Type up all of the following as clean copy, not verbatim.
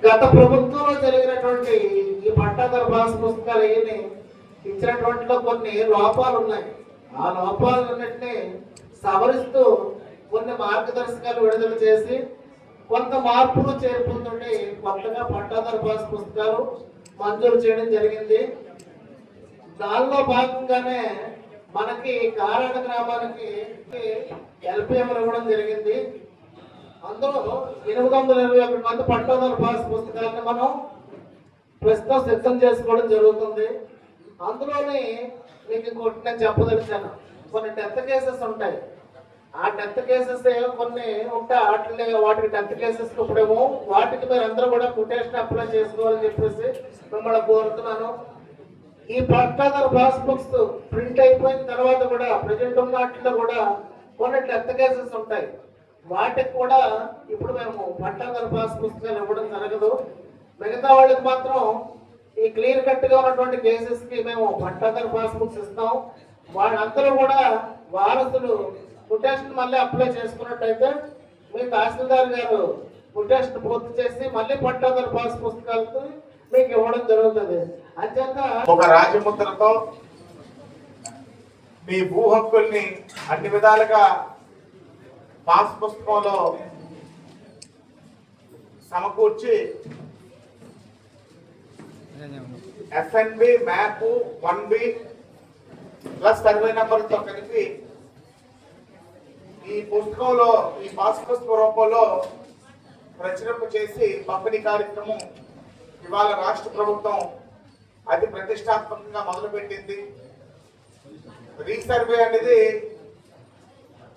గత ప్రభుత్వంలో జరిగినటువంటి ఈ పట్టాదారు పాస్ పుస్తకాలు ఏమి ఇచ్చినటువంటిలో కొన్ని లోపాలు ఉన్నాయి. ఆ లోపాలన్నింటినీ సవరిస్తూ కొన్ని మార్గదర్శకాలు విడుదల చేసి కొంత మార్పులు చేర్పుతుంటే కొత్తగా పట్టాదారు పాస్ పుస్తకాలు మంజూరు చేయడం జరిగింది. దానిలో భాగంగానే మనకి కారాడ గ్రామానికి ఎల్పిఎం ఇవ్వడం జరిగింది. అందులో 821 మంది పట్టాదారు పాస్ పుస్తకాలను మనం ప్రస్తుతం సిద్ధం చేసుకోవడం జరుగుతుంది. అందులోని మీకు ఇంకోటి నేను చెప్పదలిచాను, కొన్ని డెత్ కేసెస్ ఉంటాయి. ఆ డెత్ కేసెస్ కొన్ని ఉంటాయి, వాటికి డెత్ కేసెస్ ఇప్పుడేమో వాటికి మీరు అందరూ కూడా కొటేషన్ అప్లై చేసుకోవాలని చెప్పేసి మిమ్మల్ని కోరుతున్నాను. ఈ పట్టాదారు పాస్ బుక్స్ ప్రింట్ అయిపోయిన తర్వాత కూడా ప్రజెంట్ ఉన్న వాటిలో కూడా కొన్ని డెత్ కేసెస్ ఉంటాయి. వాటికి కూడా ఇప్పుడు మేము పట్టాదారు పాస్ పుస్తకాలు ఇవ్వడం జరగదు. మిగతా వాళ్ళకి మాత్రం ఈ క్లియర్ కట్ గా ఉన్నటువంటి కేసెస్ కి మేము పట్టాదారు పాస్ బుక్స్ ఇస్తాం. వాళ్ళందరూ కూడా వారసులు కొటేషన్ మళ్ళీ అప్లై చేసుకున్నట్టయితే మీ తహసీల్దార్ గారు కొటేషన్ పూర్తి చేసి మళ్ళీ పట్టాదారు పాస్ పుస్తకాలతో మీకు ఇవ్వడం జరుగుతుంది. అంచేత ఒక రాజముద్రతో మీ భూ హక్కుల్ని అన్ని విధాలుగా పాస్ పుస్తకంలో సమకూర్చి ఎఫ్ఎన్బి మ్యాప్ 1B ప్లస్ సర్వే నెంబర్తో కలిపి ఈ పుస్తకంలో ఈ పాస్ పుస్తక రూపంలో ప్రచురింప చేసి పంపిణీ కార్యక్రమం ఇవాళ రాష్ట్ర ప్రభుత్వం అతి ప్రతిష్టాత్మకంగా మొదలుపెట్టింది. రీసర్వే అనేది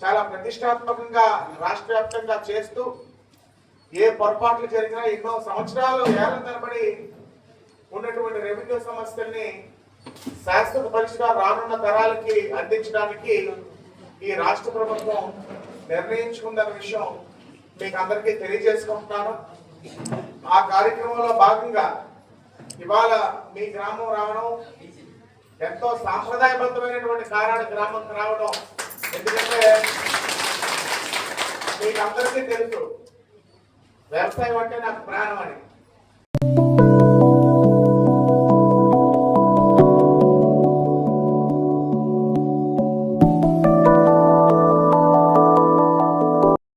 చాలా ప్రతిష్టాత్మకంగా రాష్ట్ర వ్యాప్తంగా చేస్తూ ఏ పొరపాట్లు జరిగినా ఎన్నో సంవత్సరాలు ఏళ్ల తరబడి ఉన్నటువంటి రెవెన్యూ సమస్యల్ని శాశ్వత పరిష్కారం రానున్న తరాలకి అందించడానికి ఈ రాష్ట్ర ప్రభుత్వం నిర్ణయించుకుందన్న విషయం మీకు అందరికీ తెలియజేసుకుంటున్నాను. ఆ కార్యక్రమంలో భాగంగా ఇవాళ మీ గ్రామం రావడం ఎంతో సాంప్రదాయబద్ధమైనటువంటి కారాడ గ్రామంకి రావడం, ఎందుకంటే మీకు అందరికీ తెలుసు వ్యవసాయం అంటే నాకు ప్రాణం అని.